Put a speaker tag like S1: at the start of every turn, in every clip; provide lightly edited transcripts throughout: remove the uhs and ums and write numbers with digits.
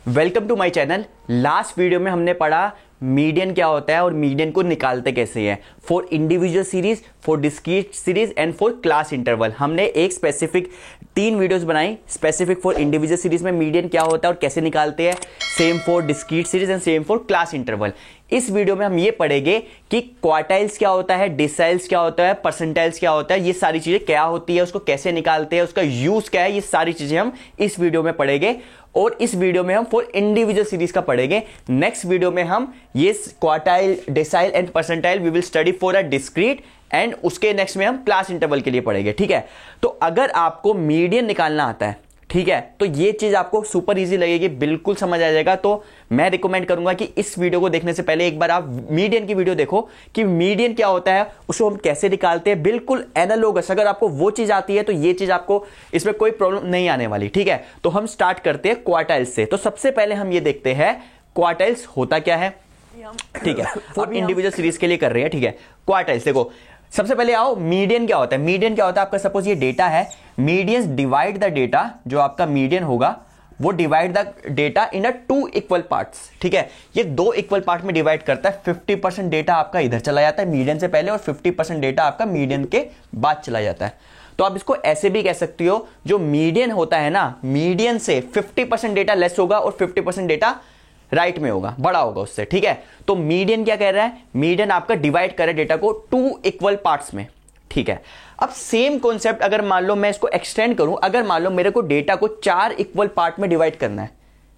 S1: Welcome to my channel. Last video में हमने पढ़ा मीडियन क्या होता है और मीडियन को निकालते कैसे हैं for individual series, for discrete series and for class interval. हमने एक स्पेसिफिक 3 वीडियोस बनाई स्पेसिफिक फॉर इंडिविजुअल सीरीज में मीडियन क्या होता है और कैसे निकालते हैं, same for discrete series and same for class interval. इस वीडियो में हम ये पढ़ेंगे कि क्वार्टाइल्स क्या होता है, डिसाइल्स क्या होता है, परसेंटाइल्स क्या होता है, ये सारी चीजें क्या होती है, उसको कैसे निकालते हैं, उसका यूज क्या है, ये सारी चीजें हम इस वीडियो में पढ़ेंगे। और इस वीडियो में हम फॉर इंडिविजुअल सीरीज का पढ़ेंगे। नेक्स्ट वीडियो में हम ये quartile, decile and percentile we will study for a discrete and उसके नेक्स्ट में हम क्लास इंटरवल के लिए पढ़ेंगे। ठीक है, तो अगर आपको मीडियन निकालना आता है, ठीक है, तो ये चीज आपको सुपर इजी लगेगी, बिल्कुल समझ आ जाएगा। तो मैं रिकमेंड करूंगा कि इस वीडियो को देखने से पहले एक बार आप मीडियन की वीडियो देखो कि मीडियन क्या होता है, उसको हम कैसे निकालते हैं, बिल्कुल एनालॉगस। अगर आपको वो चीज आती है तो ये चीज आपको इसमें कोई प्रॉब्लम नहीं आने वाली। ठीक है, तो हम स्टार्ट करते हैं क्वार्टाइल्स से। तो सबसे पहले हम ये देखते हैं क्वार्टाइल्स होता क्या है। ठीक है, अब इंडिविजुअल सीरीज के लिए कर रहे हैं। ठीक है, क्वार्टाइल्स देखो, सबसे पहले आओ मीडियन क्या होता है। मीडियन क्या होता है, आपका सपोज ये डेटा है, मीडियंस डिवाइड द डेटा, जो आपका मीडियन होगा वो divide the data in 2 equal parts. ठीक है, ये 2 इक्वल पार्ट में डिवाइड करता है। 50% डेटा आपका इधर चला जाता है मीडियन से पहले और 50% डेटा आपका मीडियन के बाद चला जाता है। तो आप इसको ऐसे भी कह सकती हो, जो मीडियन होता है ना, मीडियन से 50% डेटा लेस होगा और 50% डेटा राइट में होगा, बड़ा होगा उससे। ठीक है, तो मीडियन क्या कह रहा है, मीडियन आपका डिवाइड करे डेटा को 2 इक्वल पार्ट्स में। ठीक है, अब सेम कॉन्सेप्ट अगर मान लो मैं इसको एक्सटेंड करूं, अगर मान लो मेरे को डेटा को 4 इक्वल पार्ट में डिवाइड करना है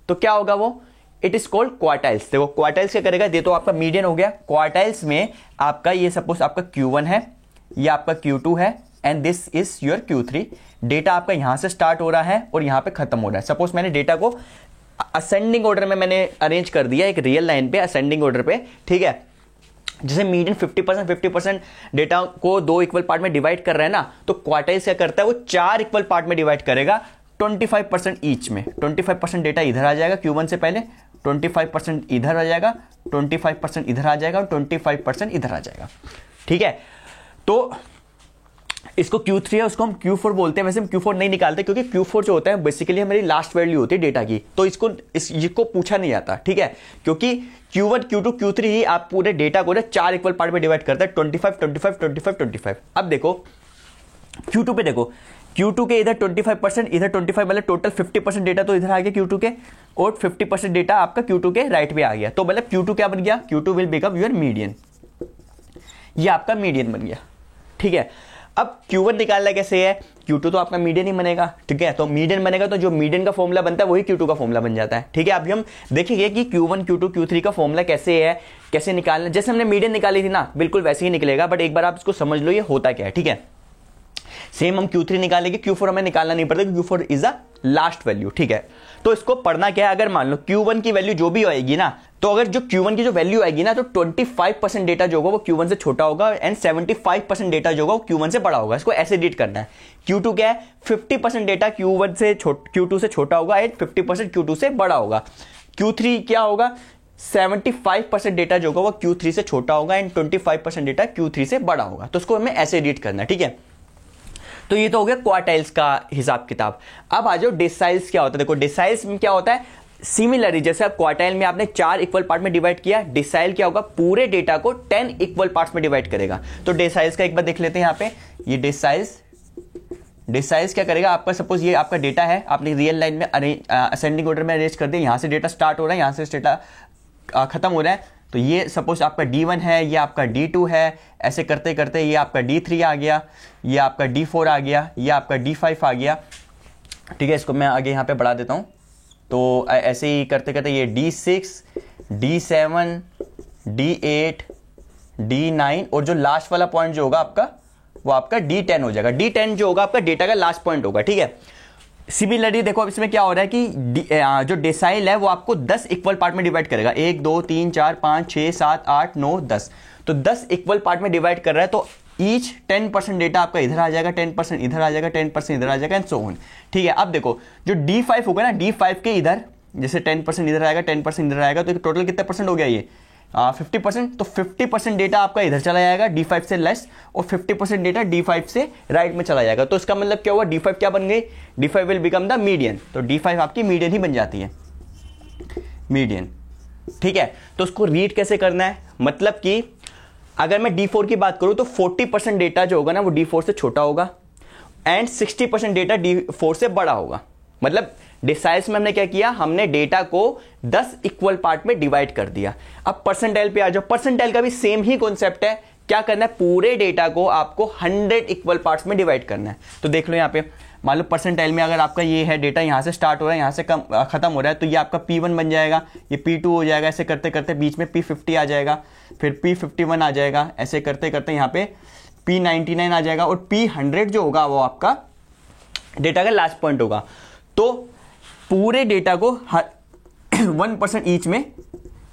S1: तो क्या होगा वो, इट इज कॉल्ड क्वार्टाइल्स। देखो क्वार्टाइल्स क्या करेगा, ये तो आपका मीडियन हो गया। क्वार्टाइल्स में आपका ये सपोज आपका Q1 है, ये आपका Q2 है and this is your Q3। Data आपका यहां से स्टार्ट हो रहा है और यहां पे खत्म हो रहा है। सपोज मैंने डेटा को असेंडिंग ऑर्डर में मैंने अरेंज कर दिया, एक रियल लाइन पे असेंडिंग ऑर्डर पे। ठीक है, जैसे मीडियन 50% डेटा को 2 इक्वल पार्ट में डिवाइड कर रहा है ना, तो क्वार्टाइल्स क्या करता है, वो 4 इक्वल पार्ट में डिवाइड करेगा 25% ईच में। 25% डेटा इधर आ जाएगा Q1 से पहले, 25% इधर आ जाएगा, 25% इधर आ जाएगा और 25% इधर आ जाएगा। ठीक है, तो इसको Q3 है, उसको हम Q4 बोलते हैं। वैसे हम Q4 नहीं निकालते क्योंकि Q4 जो होता है बेसिकली हमारी लास्ट वैल्यू होती है डेटा की, तो इसको पूछा नहीं जाता। ठीक है, क्योंकि Q1, Q2, Q3 ही आप पूरे डेटा को 4 इक्वल पार्ट में डिवाइड करते हैं, 25, 25, 25, 25। अब देखो Q2 पे, देखो Q2 के इधर 25%, इधर 25, मतलब टोटल 50% डेटा तो इधर आ गया Q2 के और 50% डेटा आपका Q2 के राइट पे आ गया। तो मतलब Q2 क्या बन गया, Q2 will become your median, ये आपका मीडियन बन गया। ठीक है, अब Q1 निकालना कैसे है, Q2 तो आपका मीडियन ही बनेगा। ठीक है, तो मीडियन बनेगा तो जो मीडियन का फॉर्मूला बनता है वही Q2 का फॉर्मूला बन जाता है। ठीक है, अभी हम देखेंगे कि Q1, Q2, Q3 का फॉर्मूला कैसे है, कैसे निकालना। जैसे हमने मीडियन निकाली थी ना, बिल्कुल वैसे ही निकलेगा, बट एक बार आप इसको समझ लो ये होता क्या है। ठीक है, सेम हम Q3 निकालेंगे, Q4 हमें निकालना नहीं पड़ता, Q4 is a last value. ठीक है, तो इसको पढ़ना क्या है, अगर मान लो Q1 की वैल्यू जो भी आएगी ना, तो अगर जो Q1 की जो वैल्यू आएगी ना, तो 25% डेटा जो होगा वो Q1 से छोटा होगा एंड 75% डेटा जो होगा वो Q1 से बड़ा होगा। इसको ऐसे रीड करना है। Q2 क्या है, 50% डेटा Q2 से छोटा होगा एंड 50% Q2 से बड़ा होगा। Q3 क्या होगा, 75% डेटा जो होगा वो Q3 से छोटा होगा एंड 25% डेटा Q3 से बड़ा होगा। तो उसको हमें ऐसे रीड करना है। ठीक है, तो ये तो हो गया क्वार्टाइल्स का हिसाब किताब। अब आ जाओ डिसाइल्स क्या होता है। देखो डिसाइल्स में क्या होता है, सिमिलरली जैसे आप क्वार्टाइल में आपने 4 इक्वल पार्ट में डिवाइड किया, डिसाइल क्या होगा, पूरे डेटा को 10 इक्वल पार्ट्स में डिवाइड करेगा। तो डिसाइल्स का एक बार देख लेते हैं। यहाँ पे ये डिसाइल्स क्या करेगा, आपका सपोज ये आपका डेटा है, आपने रियल लाइन में असेंडिंग ऑर्डर में अरेंज कर दिया, यहां से डेटा स्टार्ट हो रहा है, यहां से डेटा खत्म हो रहा है। तो ये सपोज आपका D1 है, ये आपका D2 है, ऐसे करते करते ये आपका D3 आ गया, ये आपका D4 आ गया, ये आपका D5 आ गया। ठीक है, इसको मैं आगे यहाँ पे बढ़ा देता हूँ। तो ऐसे ही करते करते ये D6, D7, D8, D9 और जो लास्ट वाला पॉइंट जो होगा आपका वो आपका D10 हो जाएगा। D10 जो होगा आपका डेटा का लास्ट पॉइंट होगा। ठीक है, सिमिलरली देखो अब इसमें क्या हो रहा है कि जो डेसाइल है वो आपको 10 इक्वल पार्ट में डिवाइड करेगा, 1 2 3 4 5 6 7 8 9 10। तो 10 इक्वल पार्ट में डिवाइड कर रहा है, तो ईच 10% डेटा आपका इधर आ जाएगा, 10% इधर आ जाएगा, 10% इधर आ जाएगा एंड सो ऑन। ठीक है, अब देखो जो D5 होगा ना, D5 के इधर जैसे 10% इधर आएगा, 10% इधर आएगा, तो टोटल कितना परसेंट हो गया ये 50%। तो 50% डेटा आपका इधर चला जाएगा D5 से लेस और 50% डेटा D5 से राइट में चला जाएगा। तो इसका मतलब क्या हुआ, D5 क्या बन गई, D5 will become the median. तो D5 आपकी मीडियन ही बन जाती है। मीडियन। ठीक है, तो उसको रीड कैसे करना है, मतलब कि अगर मैं D4 की बात करूं तो 40% डेटा जो होगा ना वो D4 से छोटा होगा एंड 60% डेटा D4 से बड़ा होगा। मतलब डिसाइल्स में हमने क्या किया, हमने डेटा को 10 इक्वल पार्ट में डिवाइड कर दिया। अब परसेंटाइल पे आ जाओ, परसेंटाइल का भी सेम ही कॉन्सेप्ट है। क्या करना है, पूरे डेटा को आपको 100 इक्वल पार्ट्स में डिवाइड करना है। तो देख लो यहाँ पे, मान लो परसेंटाइल में अगर आपका ये है डेटा, यहाँ से स्टार्ट हो रहा है, यहाँ से खत्म हो रहा है, तो ये आपका P1 बन जाएगा, ये P2 हो जाएगा, ऐसे करते करते बीच में P50 आ जाएगा, फिर P51 आ जाएगा, ऐसे करते करते यहाँ पे P99 आ जाएगा, और P100 जो होगा वो आपका डेटा का लास्ट पॉइंट होगा। तो पूरे डेटा को 1% ईच में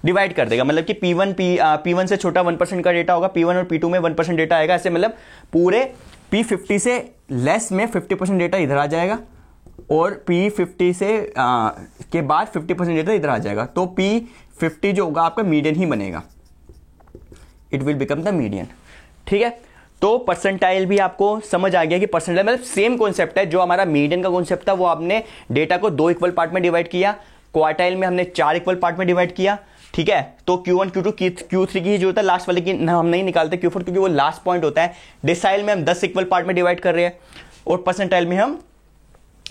S1: डिवाइड कर देगा, मतलब कि P1 से छोटा 1% का डेटा होगा, P1 और P2 में 1% डेटा आएगा, ऐसे मतलब पूरे P50 से लेस में 50% डेटा इधर आ जाएगा, और P50 से के बाद 50% डेटा इधर आ जाएगा। तो P50 जो होगा आपका मीडियन ही बनेगा, it will become the median. ठीक है, तो परसेंटाइल भी आपको समझ आ गया कि परसेंटाइल मतलब सेम कॉन्सेप्ट है। जो हमारा मीडियन का कॉन्सेप्ट था वो आपने डेटा को 2 इक्वल पार्ट में डिवाइड किया, क्वार्टाइल में हमने 4 इक्वल पार्ट में डिवाइड किया। ठीक है, तो Q1 Q2 Q3 की ही जरूरत है, लास्ट वाले की हम नहीं निकालते Q4 क्योंकि वो लास्ट पॉइंट होता है। डिसाइल में हम 10 इक्वल पार्ट में डिवाइड कर रहे हैं, और परसेंटाइल में हम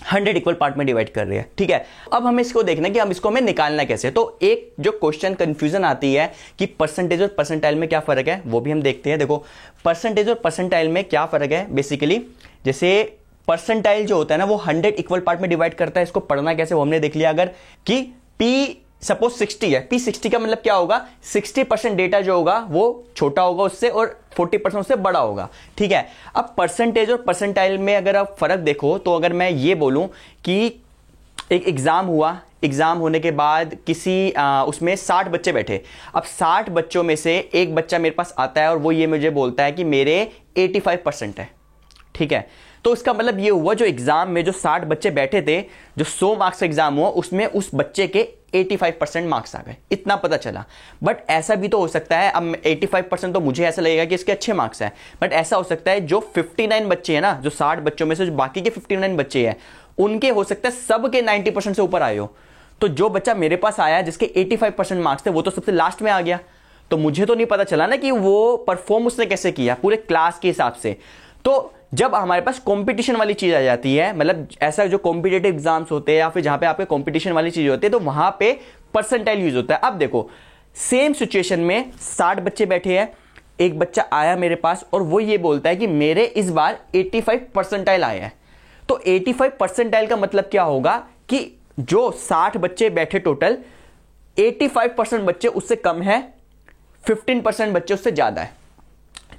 S1: 100 इक्वल पार्ट में डिवाइड कर रहे हैं। ठीक है, अब हमें इसको देखना है कि हम इसको हमें निकालना कैसे। तो एक जो क्वेश्चन कंफ्यूजन आती है कि परसेंटेज और परसेंटाइल में क्या फर्क है, वो भी हम देखते हैं। देखो परसेंटेज और परसेंटाइल में क्या फर्क है, बेसिकली जैसे परसेंटाइल जो होता है ना वो 100 इक्वल पार्ट में डिवाइड करता है। इसको पढ़ना कैसे वो हमने देख लिया। अगर कि P सपोज 60 है, P60 का मतलब क्या होगा, 60% डेटा जो होगा वो छोटा होगा उससे, और 40% उससे बड़ा होगा। ठीक है, अब परसेंटेज और परसेंटाइल में अगर आप फर्क देखो, तो अगर मैं ये बोलूं कि एक एग्जाम हुआ, एग्जाम होने के बाद किसी उसमें 60 बच्चे बैठे, अब 60 बच्चों में से एक बच्चा मेरे पास आता है और वो ये मुझे बोलता है कि मेरे 85% है। ठीक है, तो इसका मतलब ये हुआ जो एग्जाम में जो 60 बच्चे बैठे थे, जो 100 मार्क्स का एग्जाम हुआ, उसमें उस बच्चे के 85% मार्क्स आ गए, इतना पता चला। बट ऐसा भी तो हो सकता है, अब 85% तो मुझे ऐसा लगेगा कि इसके अच्छे मार्क्स हैं, बट ऐसा हो सकता है जो 59 बच्चे हैं ना, जो 60 बच्चों में से जो बाकी के 59 बच्चे हैं, उनके हो सकता है सबके 90% से ऊपर आए हो। तो जो बच्चा मेरे पास आया जिसके 85% मार्क्स थे, वो तो सबसे लास्ट में आ गया, तो मुझे तो नहीं पता चला ना कि वो परफॉर्म उसने कैसे किया पूरे क्लास के हिसाब से। तो जब हमारे पास कंपटीशन वाली चीज आ जाती है, मतलब ऐसा जो कॉम्पिटिटिव एग्जाम्स होते हैं या फिर जहां पे आपके कंपटीशन वाली चीज होती है, तो वहां पे परसेंटाइल यूज होता है। अब देखो सेम सिचुएशन में 60 बच्चे बैठे हैं, एक बच्चा आया मेरे पास और वो ये बोलता है कि मेरे इस बार 85 परसेंटाइल आया है। तो 85 परसेंटाइल का मतलब क्या होगा कि जो 60 बच्चे बैठे टोटल, 85% बच्चे उससे कम है, 15% बच्चे उससे ज्यादा है।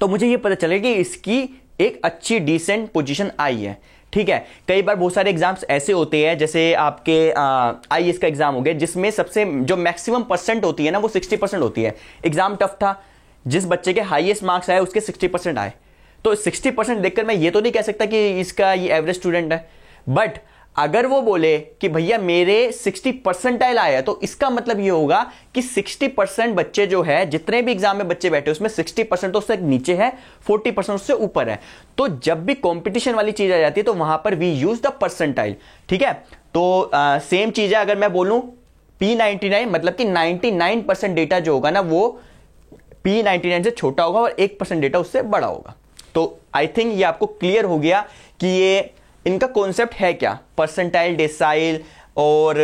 S1: तो मुझे ये पता चलेगा कि इसकी एक अच्छी डिसेंट पोजीशन आई है। ठीक है, कई बार बहुत सारे एग्जाम्स ऐसे होते हैं, जैसे आपके आईएएस का एग्जाम हो गया, जिसमें सबसे जो मैक्सिमम परसेंट होती है ना वो 60% होती है। एग्जाम टफ था, जिस बच्चे के हाईएस्ट मार्क्स आए उसके 60% आए। तो 60% देखकर मैं ये तो नहीं कह सकता कि इसका ये एवरेज स्टूडेंट है, बट अगर वो बोले कि भैया मेरे 60 परसेंटाइल आया, तो इसका मतलब ये होगा कि 60% बच्चे जो है, जितने भी एग्जाम में बच्चे बैठे उसमें 60% तो उससे नीचे है, 40% उससे ऊपर है। तो जब भी कंपटीशन वाली चीज आ जाती है तो वहां पर वी यूज द परसेंटाइल। ठीक है, तो सेम चीज है, अगर मैं बोलूं P99 मतलब कि 99% डेटा जो होगा ना वो P99 से छोटा होगा और 1% डेटा उससे बड़ा होगा। तो आई थिंक ये आपको क्लियर हो गया कि ये इनका कॉन्सेप्ट है क्या, परसेंटाइल, डेसाइल और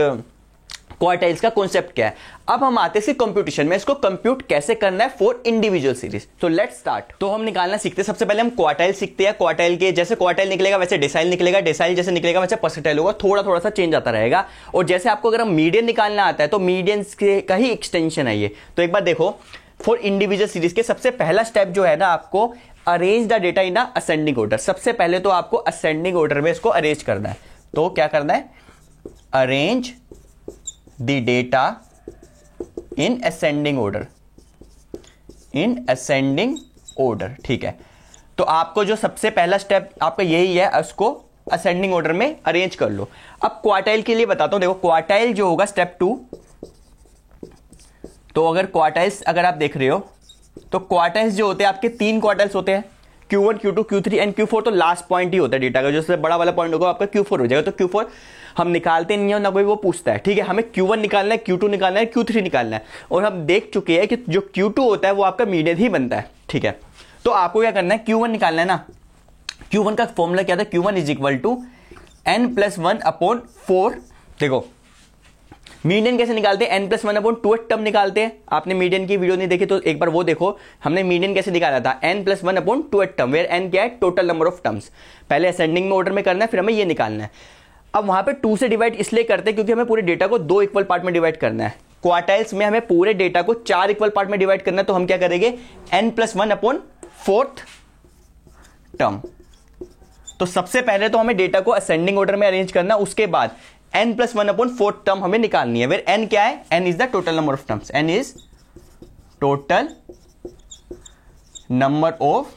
S1: क्वार्टाइल्स का कॉन्सेप्ट क्या है। अब हम आते हैं कंप्यूटेशन में, इसको कंप्यूट कैसे करना है फॉर इंडिविजुअल सीरीज। तो लेट्स स्टार्ट। तो हम निकालना सीखते हैं। सबसे पहले हम क्वार्टाइल सीखते हैं। क्वार्टाइल के जैसे क्वार्टाइल निकलेगा वैसे डेसाइल निकलेगा, डेसाइल जैसे निकलेगा वैसे परसेंटाइल होगा, थोड़ा थोड़ा सा चेंज आता रहेगा। और जैसे आपको अगर हम मीडियन निकालना आता है तो मीडियन का ही एक्सटेंशन है ये। तो एक बार देखो, फॉर इंडिविजुअल सीरीज के सबसे पहला स्टेप जो है ना, आपको arrange the data in ascending order. सबसे पहले तो आपको असेंडिंग ऑर्डर में इसको अरेंज करना है। तो क्या करना है, arrange the data in ascending order, in ascending order. ठीक है, तो आपको जो सबसे पहला स्टेप आपका यही है, उसको असेंडिंग ऑर्डर में अरेंज कर लो। अब क्वार्टाइल के लिए बताता हूं, देखो क्वार्टाइल जो होगा स्टेप 2, तो अगर क्वार्टाइल्स अगर आप देख रहे हो तो क्वार्टाइल्स जो होते हैं आपके 3 क्वार्टाइल्स होते हैं। Q1 Q2 Q3 and Q4 तो लास्ट पॉइंट ही होता है डेटा का, जो सबसे बड़ा वाला पॉइंट होगा आपका Q4 हो जाएगा। तो Q4 हम निकालते नहीं है, ना कोई वो पूछता है, ठीक है। हमें Q1 निकालना है, Q2 निकालना है, Q3 निकालना है, और हम देख चुके हैं कि जो Q2 होता है वो आपका मीडियन ही बनता है, ठीक है। तो आपको क्या करना है, Q1 निकालना है ना। Q1 का फॉर्मूला क्या था, Q1 is equal to n+1/4। देखो मीडियन कैसे निकालते हैं, n+1/2 टर्म निकालते हैं। आपने मीडियन की वीडियो नहीं देखी तो एक बार वो देखो, हमने मीडियन कैसे निकाला था, n+1/2 टर्म, वेयर n क्या है, टोटल नंबर ऑफ टर्म्स। पहले असेंडिंग में ऑर्डर में करना है, फिर हमें ये निकालना है। अब वहां पे 2 से डिवाइड इसलिए करते हैं क्योंकि हमें पूरे डेटा को 2 इक्वल पार्ट में डिवाइड करना है। क्वार्टाइल्स में हमें पूरे डेटा को 4 इक्वल पार्ट में डिवाइड करना है, तो हम क्या करेंगे, n+1/4 टर्म। तो सबसे पहले तो हमें डेटा को असेंडिंग ऑर्डर में अरेंज करना, उसके बाद n+1/4 टर्म हमें निकालनी है, वेयर n क्या है, n is the total number of terms, n is total number of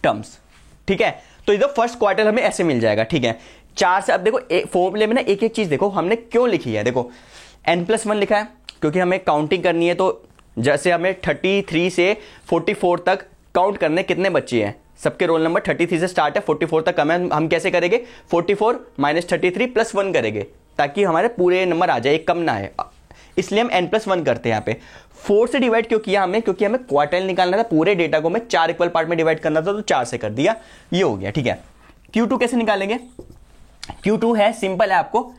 S1: terms, ठीक है। तो इधर फर्स्ट क्वार्टर हमें ऐसे मिल जाएगा, ठीक है। 4 से, अब देखो फॉर्मूले में ना एक एक चीज देखो हमने क्यों लिखी है। देखो n+1 लिखा है क्योंकि हमें काउंटिंग करनी है, तो जैसे हमें 33 से 44 तक काउंट करने कितने बच्चे हैं, सबके रोल नंबर 33 से स्टार्ट है, 44 तक कम है, हम कैसे करेंगे, 44 - 33 + 1 करेंगे, ताकि हमारे पूरे नंबर आ जाए, एक कम ना है, इसलिए हम n+1 करते हैं। यहाँ पे 4 से डिवाइड क्यों किया हमने, क्योंकि हमें क्वार्टाइल निकालना था, पूरे डेटा को हमें 4 इक्वल पार्ट में डिवाइड करना था, तो 4 से कर दिया, ये हो गया, ठीक है। Q2 कैसे निकालेंगे, Q2 है सिंपल है, आपको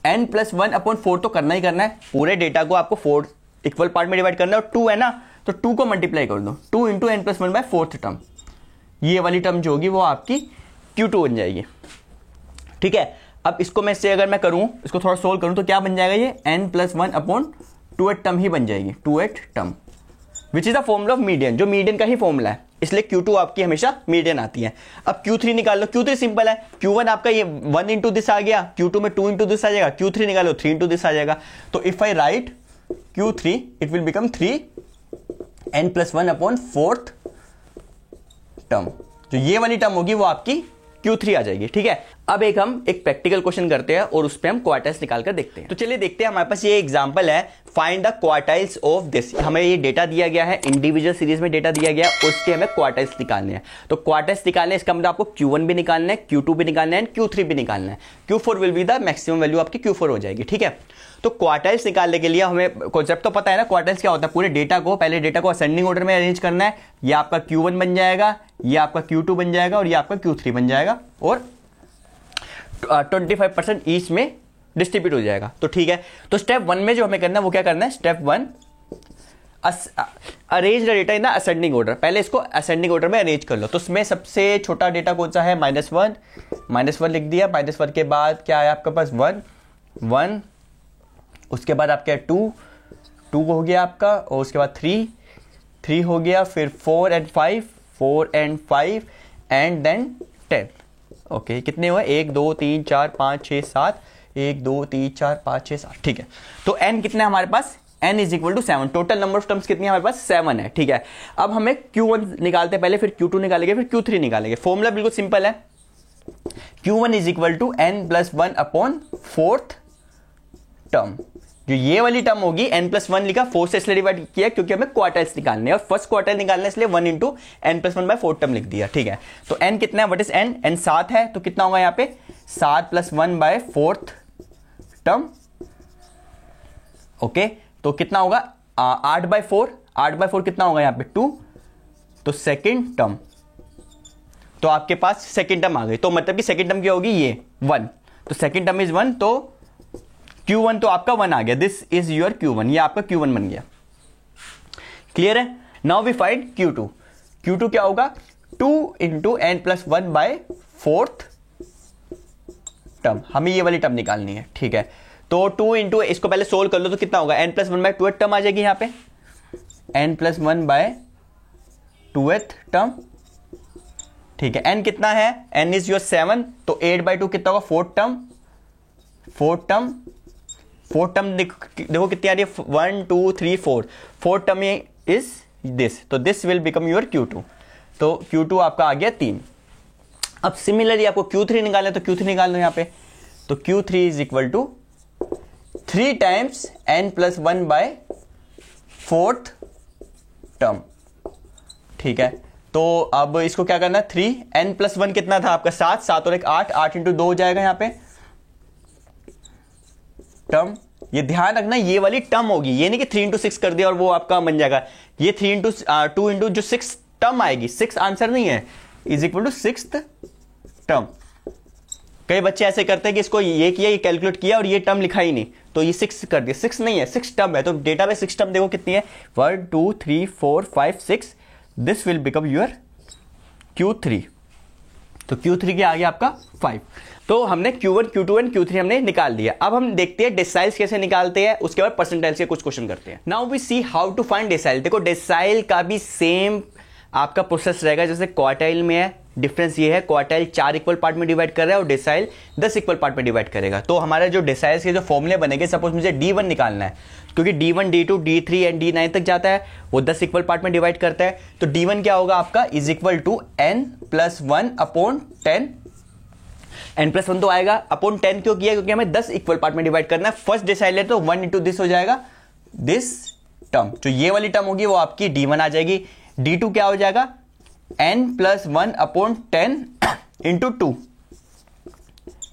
S1: n+1/4 तो करना ही करना है, पूरे डेटा को आपको 4 इक्वल पार्ट में डिवाइड करना है, और 2 है ना, तो 2 को मल्टीप्लाई कर दो, 2 × n+1/4 टर्म, ये वाली टर्म जो होगी वो आपकी Q2 बन जाएगी, ठीक है। अब इसको मैं से अगर मैं करूं, इसको थोड़ा सोल्व करूं, तो क्या बन जाएगा, ये n+1/2 टर्म ही बन जाएगी, 2 term, which is the formula of median, जो मीडियन का ही फॉर्मूला है, इसलिए Q2 आपकी हमेशा मीडियन आती है। अब Q3 निकाल लो, Q3 सिंपल है, Q1 आपका ये 1 × दिस आ गया, Q2 में 2 × दिस आ जाएगा, Q3 निकालो 3 × दिस आ जाएगा। तो if I right Q3 it will become 3 n+1/4 term, जो ये वाली टर्म होगी वो आपकी Q3 आ जाएगी, ठीक है। अब हम एक प्रैक्टिकल क्वेश्चन करते हैं और उस पे हम क्वार्टाइल्स निकाल कर देखते हैं। तो चलिए देखते हैं, हमारे पास ये एग्जांपल है, find the quartiles of this. हमें ये डेटा दिया गया है, इंडिविजुअल सीरीज में डेटा दिया गया है, उसके हमें क्वार्टाइल्स निकालने हैं। तो क्वार्टाइल्स निकालने, इसका मतलब आपको Q1 भी निकालना है, Q2 भी निकालना है, Q3 भी निकालना है। Q4 will be the maximum value आपकी Q4 हो जाएगी, ठीक है। तो क्वार्टाइल्स निकालने के लिए हमें कॉन्सेप्ट तो पता है ना, क्वार्टाइल्स क्या होता है, पूरे डेटा को, पहले डेटा को असेंडिंग ऑर्डर में अरेंज करना है, ये आपका Q1 बन जाएगा, ये आपका Q2 बन जाएगा, और ये आपका Q3 बन जाएगा, और 25% ईच में डिस्ट्रीब्यूट हो जाएगा। तो ठीक है, तो स्टेप 1 में जो हमें करना है वो क्या करना है, step 1 arrange the data in the ascending order. पहले इसको असेंडिंग ऑर्डर में अरेंज कर लो। तो उसमें सबसे छोटा डेटा कौन सा है, -1 लिख दिया, -1 के बाद क्या है आपके पास 1, उसके बाद आपका 2 हो गया आपका, और उसके बाद 3 हो गया, फिर 4 and 5 एंड देन 10। ओके, कितने हुए, 1 2 3 4 5 6 7, 1 2 3 4 5 6 7, ठीक है। तो n कितना है हमारे पास, n is equal to 7। Total number of terms कितनी है हमारे पास, 7 है, ठीक है। अब हमें Q1 निकालते हैं पहले, फिर Q2 निकालेंगे, फिर Q3 निकालेंगे। फॉर्मूला बिल्कुल सिंपल है, Q1 is equal to n+1/4 term. जो ये वाली टर्म होगी, n+1 लिखा, 4 से इसलिए डिवाइड किया क्योंकि हमें क्वार्टाइल्स निकालने हैं, और फर्स्ट क्वार्टाइल निकालना है, इसलिए 1 × n+1/4 टर्म लिख दिया, ठीक है। तो n कितना है, व्हाट इज n 7 है, तो कितना होगा यहाँ पे 7 + 1/4 टर्म। ओके, तो कितना होगा 8/4 कितना होगा यहाँ पे 2, तो सेकेंड टर्म। तो आपके पास सेकेंड टर्म आ गई, तो मतलब कि सेकेंड टर्म क्या होगी, ये 1, तो सेकेंड टर्म इज 1, तो Q1 तो आपका 1 आ गया, दिस इज योर Q1, ये आपका Q1 बन गया, क्लियर है। नाउ वी फाइंड Q2 क्या होगा, 2 × n+1/4 टर्म, हमें ये वाली टर्म निकालनी है, ठीक है। तो 2 × इसको पहले सोल्व कर लो, तो कितना होगा, n+1/2 टर्म आ जाएगी यहाँ पे, n+1/2 टर्म, ठीक है। n कितना है, n इज योर 7, तो 8/2 कितना होगा, 4 टर्म देखो कितनी आ रही है, 1 2 3 4 टर्म इज दिस, तो this will become your Q2। तो Q2 आपका आ गया 3। अब सिमिलरली आपको Q3 निकालना है, तो Q3 निकाल लो यहाँ पे, तो Q3 is equal to 3 times n+1/4 term, ठीक है। तो अब इसको क्या करना है, 3n+1 कितना था आपका 7, 7 और 1 8, 8 इंटू 2 हो जाएगा यहाँ पे टर्म। ये ध्यान रखना ये वाली टर्म होगी, ये नहीं कि 3 इंटू 6 कर दिया और वो आपका बन जाएगा। ये 3 इंटू 2 इंटू जो 6 टर्म आएगी, 6 आंसर नहीं है, is equal to 6th term. कई बच्चे ऐसे करते हैं कि इसको ये किया, ये कैलकुलेट किया और ये टर्म लिखा ही नहीं, तो ये 6 कर दिया। 6 नहीं है, 6 टर्म है। तो डेटा में 6 टर्म देखो कितनी है, 1 2 3 4 5 6, this will become your Q3। तो Q3 के आगे आपका 5। तो हमने Q1 Q2 एंड Q3 हमने निकाल दिया। अब हम देखते हैं डेसाइल्स कैसे निकालते हैं, उसके बाद परसेंटाइल्स के कुछ क्वेश्चन करते हैं। Now we see how to find decile. देखो डेसाइल का भी सेम आपका प्रोसेस रहेगा जैसे क्वार्टाइल में है। डिफरेंस ये है, क्वार्टाइल 4 इक्वल पार्ट में डिवाइड कर रहा है और डेसाइल 10 इक्वल पार्ट में डिवाइड करेगा। तो हमारा जो डेसाइल्स के जो फॉर्मूले बनेंगे, सपोज मुझे D1 निकालना है, क्योंकि D1 D2 D3 and D9 तक जाता है, वो 10 इक्वल पार्ट में डिवाइड करता है। तो D1 क्या होगा आपका, is equal to n+1 upon 10। n+1 तो आएगा, अपॉन 10 क्यों किया, क्योंकि हमें 10 इक्वल पार्ट में डिवाइड करना है। फर्स्ट डेसाइल है तो 1 इंटू दिस हो जाएगा, दिस टर्म। जो ये वाली टर्म होगी वो आपकी D1 आ जाएगी। D2 क्या हो जाएगा, n+1 अपॉन 10 इंटू 2।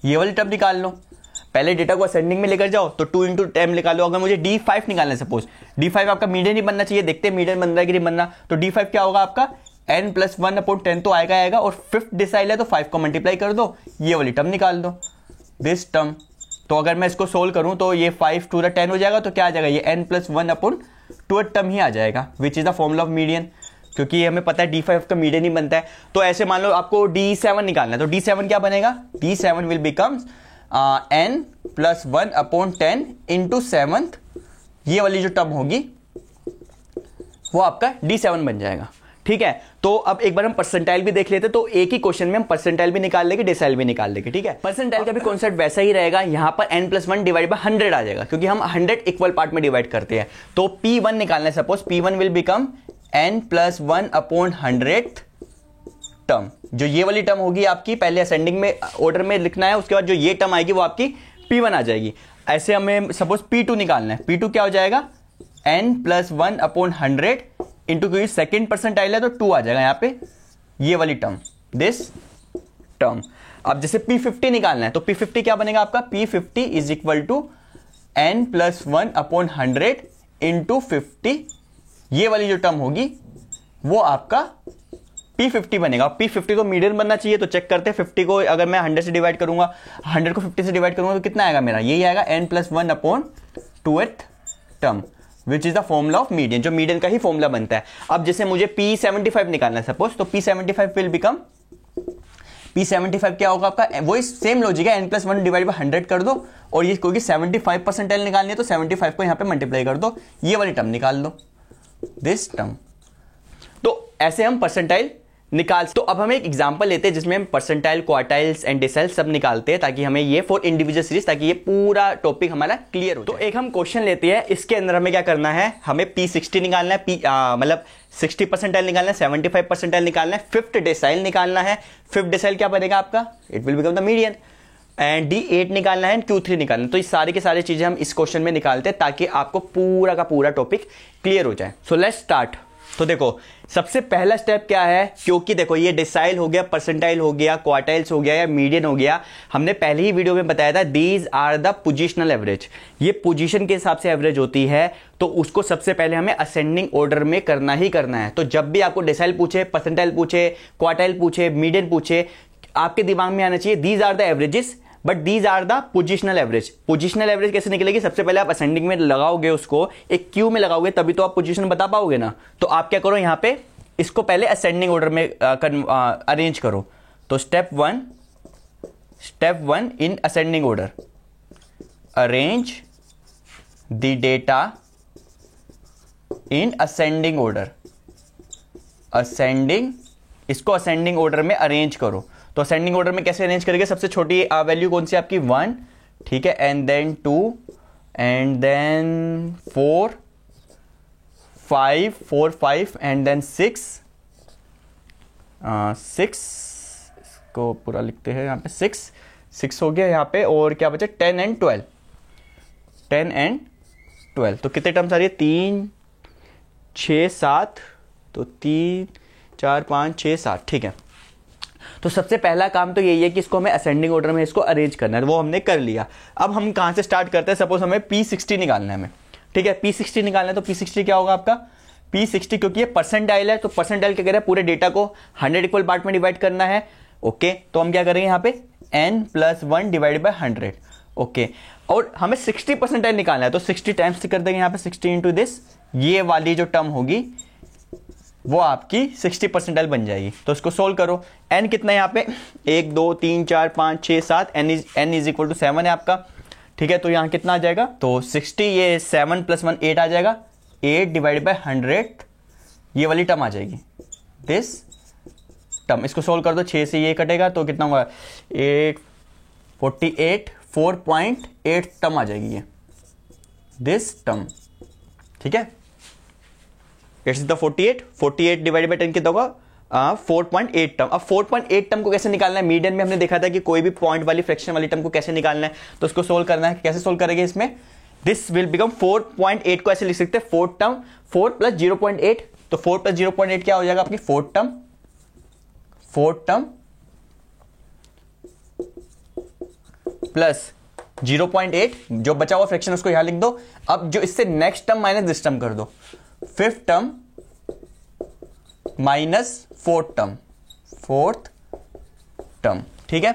S1: ये वाली टर्म निकाल लो, पहले डेटा को असेंडिंग में लेकर जाओ तो 2 इंटू 10 निकालो। अगर मुझे D5 निकालना है, सपोज D5 आपका मीडियन ही बनना चाहिए, देखते हैं मीडियन बन रहा है कि नहीं बनना। तो D5 क्या होगा आपका, n+1 अपॉन 10 तो आएगा और 5th डिसाइल है तो 5 को मल्टीप्लाई कर दो, ये वाली टर्म निकाल दो, दिस टर्म। तो अगर मैं इसको सोल्व करूं तो ये 5 to the 10 हो जाएगा, तो क्या आ जाएगा, ये n+1 अपॉन 2 टर्म ही आ जाएगा, which is the formula of median, क्योंकि हमें पता है D5 का मीडियन ही बनता है। तो ऐसे मान लो आपको D7 निकालना है, तो D7 क्या बनेगा, D7 will become n+1 upon 10 into 7th। ये वाली जो टर्म होगी वो आपका D7 बन जाएगा। ठीक है, तो अब एक बार हम परसेंटाइल भी देख लेते, तो एक ही क्वेश्चन में हम परसेंटाइल भी निकाल लेंगे, डेसाइल भी निकाल लेंगे। ठीक है, परसेंटाइल का भी कॉन्सेप्ट वैसा ही रहेगा, यहां पर n+1 डिवाइड बाय 100 आ जाएगा, क्योंकि हम 100 इक्वल पार्ट में डिवाइड करते हैं। तो P1 निकालना है, suppose P1 will become n+1 upon 100th term. जो ये वाली टर्म होगी आपकी, पहले असेंडिंग में ऑर्डर में लिखना है, उसके बाद जो ये टर्म आएगी वो आपकी P1 आ जाएगी। ऐसे हमें सपोज P2 निकालना है, P2 क्या हो जाएगा, n+1 अपॉन 100 इंटू, क्योंकि सेकेंड परसेंटाइल है तो 2 आ जाएगा यहाँ पे, ये वाली टर्म, दिस टर्म। अब जैसे P50 निकालना है, तो P50 क्या बनेगा आपका, P50 is equal to n+1 upon 100 into 50। ये वाली जो टर्म होगी वो आपका P50 बनेगा। P50 को मीडियन बनना चाहिए, तो चेक करते हैं 50 को अगर मैं 100 से डिवाइड करूंगा, 100 को 50 से डिवाइड करूंगा तो कितना आएगा मेरा, यही आएगा n+1 upon 2th term, which is the formula of median, जो मीडियन का ही फॉर्मूला बनता है। अब जैसे मुझे P75 निकालना है सपोज, तो P75 विल बिकम, P75 क्या होगा आपका, वही सेम लॉजिक है, n+1 डिवाइड बाय 100 कर दो, और ये क्योंकि 75 परसेंटाइल निकालनी है तो 75 को यहां पे मल्टीप्लाई कर दो, ये वाली टर्म निकाल दो, दिस टर्म। तो ऐसे हम परसेंटाइल निकाल। तो अब हम एक एग्जांपल लेते हैं जिसमें हम परसेंटाइल, क्वार्टाइल्स एंड डेसाइल्स सब निकालते हैं, ताकि हमें ये फॉर इंडिविजुअल सीरीज, ताकि ये पूरा टॉपिक हमारा क्लियर हो। तो एक हम क्वेश्चन लेते हैं, इसके अंदर हमें क्या करना है, हमें P60 निकालना है, मतलब 60 परसेंटाइल निकालना है, 75 परसेंटाइल निकालना है, 5th डेसाइल निकालना है। 5th डेसाइल क्या बनेगा आपका, it will become the median, and D8 निकालना है, Q3 निकालना है। तो ये सारी की सारी चीजें हम इस क्वेश्चन में निकालते हैं ताकि आपको पूरा का पूरा टॉपिक क्लियर हो जाए। So let's start. तो देखो सबसे पहला स्टेप क्या है, क्योंकि देखो ये डिसाइल हो गया, परसेंटाइल हो गया, क्वार्टाइल्स हो गया या मीडियन हो गया, हमने पहले ही वीडियो में बताया था these are the positional average, ये पोजीशन के हिसाब से एवरेज होती है। तो उसको सबसे पहले हमें असेंडिंग ऑर्डर में करना ही करना है। तो जब भी आपको डिसाइल पूछे, परसेंटाइल पूछे, क्वार्टाइल पूछे, मीडियन पूछे, आपके दिमाग में आना चाहिए these are the averages, but these are the positional average. Positional average कैसे निकलेगी, सबसे पहले आप असेंडिंग में लगाओगे, उसको एक क्यू में लगाओगे, तभी तो आप पोजीशन बता पाओगे ना। तो आप क्या करो, यहां पे इसको पहले असेंडिंग ऑर्डर में अरेंज करो। तो step one in ascending order, arrange the data in ascending order, ascending, इसको असेंडिंग ऑर्डर में अरेंज करो। तो असेंडिंग ऑर्डर में कैसे अरेंज करेंगे, सबसे छोटी वैल्यू कौन सी आपकी 1, ठीक है, and then 2 and then 4 5 and then 6 इसको पूरा लिखते हैं यहाँ पे, 6 हो गया यहाँ पे, और क्या बचा 10 एंड 12। तो कितने टर्म्स आ रही है, 3 6 7, तो 3 4 5 6 7, ठीक है। तो सबसे पहला काम तो यही है कि इसको हमें असेंडिंग ऑर्डर में इसको अरेंज करना है, वो हमने कर लिया। अब हम कहाँ से स्टार्ट करते हैं, सपोज हमें P60 निकालना है हमें, ठीक है, P60 निकालना है। तो P60 क्या होगा आपका, P60 क्योंकि ये परसेंटाइल है तो परसेंटाइल क्या कह रहा है, पूरे डेटा को 100 इक्वल पार्ट में डिवाइड करना है। ओके, तो हम क्या करेंगे यहाँ पे n+1 डिवाइड बाय 100। ओके, और हमें 60 परसेंटाइल निकालना है तो 60 टाइम्स कर देंगे यहाँ पे 60 इंटू दिस, ये वाली जो टर्म होगी वो आपकी 60 परसेंटाइल बन जाएगी। तो इसको सोल्व करो। n कितना है यहाँ पे, 1 2 3 4 5 6 7, n इज इक्वल टू 7 है आपका, ठीक है। तो यहाँ कितना आ जाएगा, तो 60, ये 7 + 1 8 आ जाएगा, 8 डिवाइड बाय 100 ये वाली टर्म आ जाएगी, दिस टर्म। इसको सोल्व कर दो, 6 से ये कटेगा तो कितना होगा, 48 4.8 टर्म आ जाएगी ये, दिस टर्म, ठीक है। इट्स द 48 डिवाइडेड बाय 10 कितना होगा, 4.8 टर्म। अब 4.8 टर्म को कैसे निकालना है, मीडियन में हमने देखा था कि कोई भी पॉइंट वाली फ्रैक्शन वाली टर्म को कैसे निकालना है, तो उसको सोल्व करना है। कैसे सोल्व करेंगे इसमें, दिस विल बिकम 4.8 को ऐसे लिख सकते हैं 4 टर्म, 4 + 0.8, तो 4 + 0.8 क्या हो जाएगा आपकी 4 टर्म प्लस 0.8, जो बचा हुआ फ्रैक्शन उसको यहां लिख दो। अब जो इससे next term minus this term कर दो, 5th term minus 4th term, ठीक है।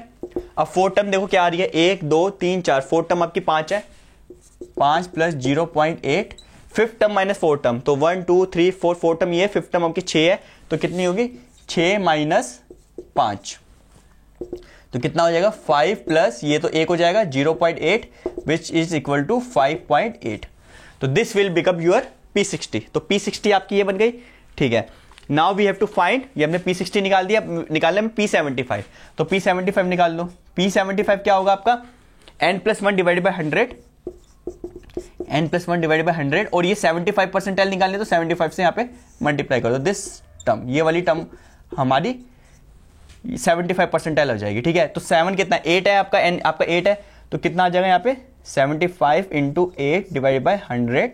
S1: अब 4th टर्म देखो क्या आ रही है, 1 2 3 4, 4th टर्म आपकी 5 है, 5 + 0.8, 5th term minus 4th term, तो 1 2 3 4, 4th टर्म ये, 5th टर्म आपकी 6 है, तो कितनी होगी 6 - 5, तो कितना हो जाएगा 5 प्लस ये तो 1 हो जाएगा 0.8 विच इज इक्वल टू 5.8। तो this will become your P60। तो P60 आपकी ये बन गई, ठीक है। Now we have to find, ये हमने P60 निकाल दिया, निकालने में P75, तो P75 निकाल लो। P75 क्या होगा आपका, n+1 divided by 100, n+1 divided by 100, और ये 75 परसेंटाइल निकालने तो 75 से यहाँ पे मल्टीप्लाई कर दो, दिस टर्म, ये वाली टर्म हमारी 75 परसेंटाइल हो जाएगी, ठीक है। तो 7 कितना 8 है आपका, n आपका 8 है, तो कितना आ जाएगा यहाँ पे 75 × 8 डिवाइडेड बाय 100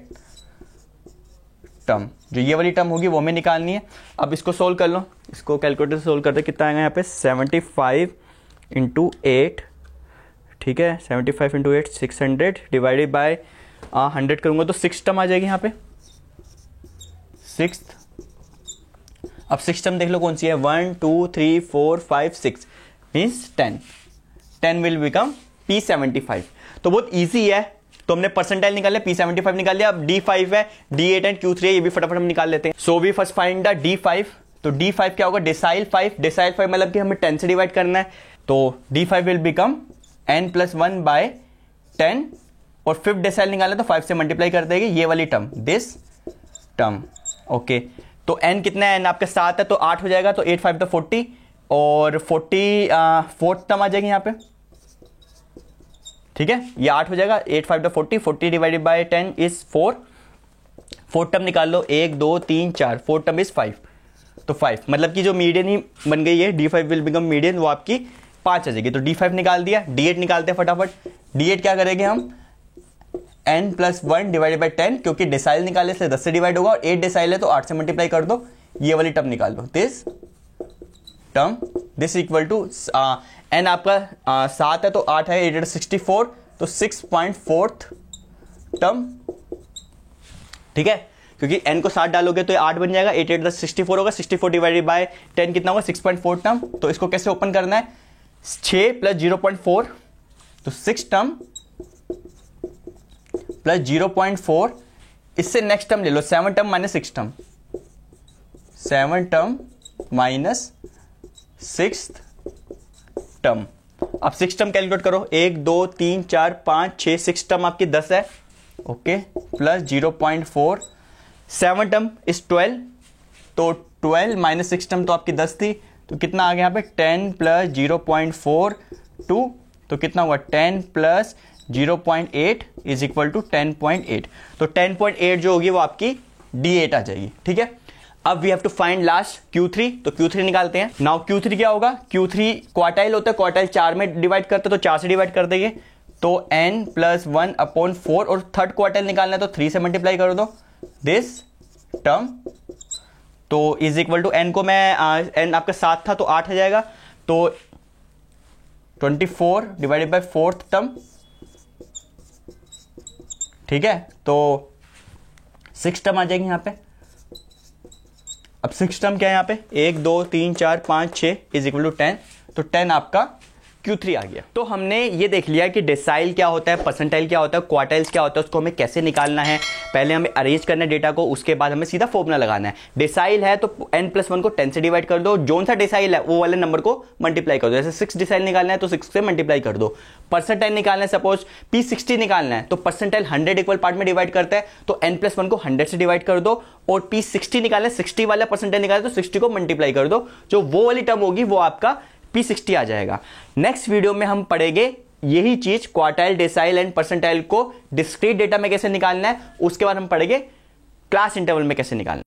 S1: टर्म, जो ये वाली टर्म होगी वो हमें निकालनी है। अब इसको सोल्व कर लो, इसको कैलकुलेटर से सोल्व करते कितना आएगा यहाँ पे 75 × 8, ठीक है, 75 × 8 600 डिवाइडेड बाय 100 करूंगा तो 6 टर्म आ जाएगी यहाँ पे, 6th। अब 6 टर्म देख लो कौन सी है, 1 2 3 4 5 6 मीन्स 10 विल बिकम P75। तो बहुत ईजी है, तो हमने परसेंटाइल निकाल लिया, P75 निकाल लिया। अब D5 है, D8 एंड Q3 है, ये भी फटाफट हम निकाल लेते हैं। So we first find the D5। तो D5 क्या होगा, डेसाइल 5, डेसाइल 5 मतलब कि हमें 10 से डिवाइड करना है, तो D5 will become n+1 bye 10, और 5th डेसाइल निकालना तो 5 से मल्टीप्लाई कर देगी ये वाली टर्म, दिस टर्म, ओके। तो n कितना है, n आपका 7 है तो 8 हो जाएगा, तो 8 5 तो 40, और 40 4th टर्म आ जाएगी यहाँ पे, ठीक है, ये 8 हो जाएगा, 8 5 तो 40, 40 divided by 10 is 4, 4th term निकाल लो, 1 2 3 4, 4th टर्म इज 5, तो 5 मतलब कि जो मीडियन ही बन गई है, D5 विल बिकम मीडियन, वो आपकी 5 आ जाएगी। तो D5 निकाल दिया, D8 निकालते हैं फटाफट। D8 क्या करेंगे हम, n+1 डिवाइडेड बाय 10, क्योंकि डेसाइल निकालने से 10 से डिवाइड होगा, और 8 डेसाइल है तो 8 से मल्टीप्लाई कर दो, ये वाली टर्म निकाल दो, this term, this equal to n आपका 7 है तो 8 है, 8 64, तो 6.4th टर्म, ठीक है, क्योंकि n को 7 डालोगे तो ये 8 बन जाएगा, 8 8 64 होगा, 64 डिवाइडेड बाय 10 कितना होगा 6.4 टर्म। तो इसको कैसे ओपन करना है, 6 + 0.4, तो 6 टर्म प्लस 0.4, इससे नेक्स्ट टर्म ले लो 7 term minus 6 term, 7 term minus 6th term. अब 6 टर्म कैलकुलेट करो, 1 2 3 4 5 6, 6 टर्म आपकी 10 है, ओके, प्लस 0.4, 7 टर्म इज 12, तो 12 माइनस 6 टर्म तो आपकी 10 थी, तो कितना आ गया यहाँ पे 10 + 0.4 2, तो कितना हुआ 10 + 0.8 इज इक्वल टू 10.8। तो 10.8 जो होगी वो आपकी D8 आ जाएगी, ठीक है। अब we have to find last Q3, तो Q3 निकालते हैं। नाउ Q3 क्या होगा, Q3 क्वार्टाइल होता है, क्वार्टाइल 4 में डिवाइड करते तो 4 से डिवाइड कर देंगे, तो n+1/4, और थर्ड क्वार्टाइल निकालना है तो 3 से मल्टीप्लाई कर दो, दिस टर्म तो इज इक्वल टू एन को मैं एन आपका 7 था तो 8 आ जाएगा, तो 24 डिवाइडेड बाय 4th टर्म, ठीक है, तो 6 टर्म आ जाएगी यहां पे। अब 6 टर्म क्या है यहां पे, 1 2 3 4 5 6 इज इक्वल टू 10, तो 10 आपका Q3 आ गया। तो हमने ये देख लिया कि डेसाइल क्या होता है, परसेंटाइल क्या होता है, क्वार्टाइल्स क्या होता है, उसको हमें कैसे निकालना है। पहले हमें अरेंज करना है डेटा को, उसके बाद हमें सीधा फॉर्मूला लगाना है। डेसाइल है तो n+1 को 10 से डिवाइड कर दो, जोन सा डेसाइल है वो वाले नंबर को मल्टीप्लाई कर दो। जैसे 6 डेसाइल निकालना है तो 6 से मल्टीप्लाई कर दो। परसेंटाइल निकालना है, सपोज P60 निकालना है तो परसेंटाइल 100 इक्वल पार्ट में डिवाइड करता है, तो n+1 को 100 से डिवाइड कर दो। और P60 निकालना है, 60 वाला परसेंटाइल निकालना है तो 60 को मल्टीप्लाई कर दो, जो वो वाली टर्म होगी वो आपका P60 आ जाएगा। नेक्स्ट वीडियो में हम पढ़ेंगे यही चीज क्वार्टाइल, डेसाइल एंड परसेंटाइल को डिस्क्रीट डेटा में कैसे निकालना है। उसके बाद हम पढ़ेंगे क्लास इंटरवल में कैसे निकालना है।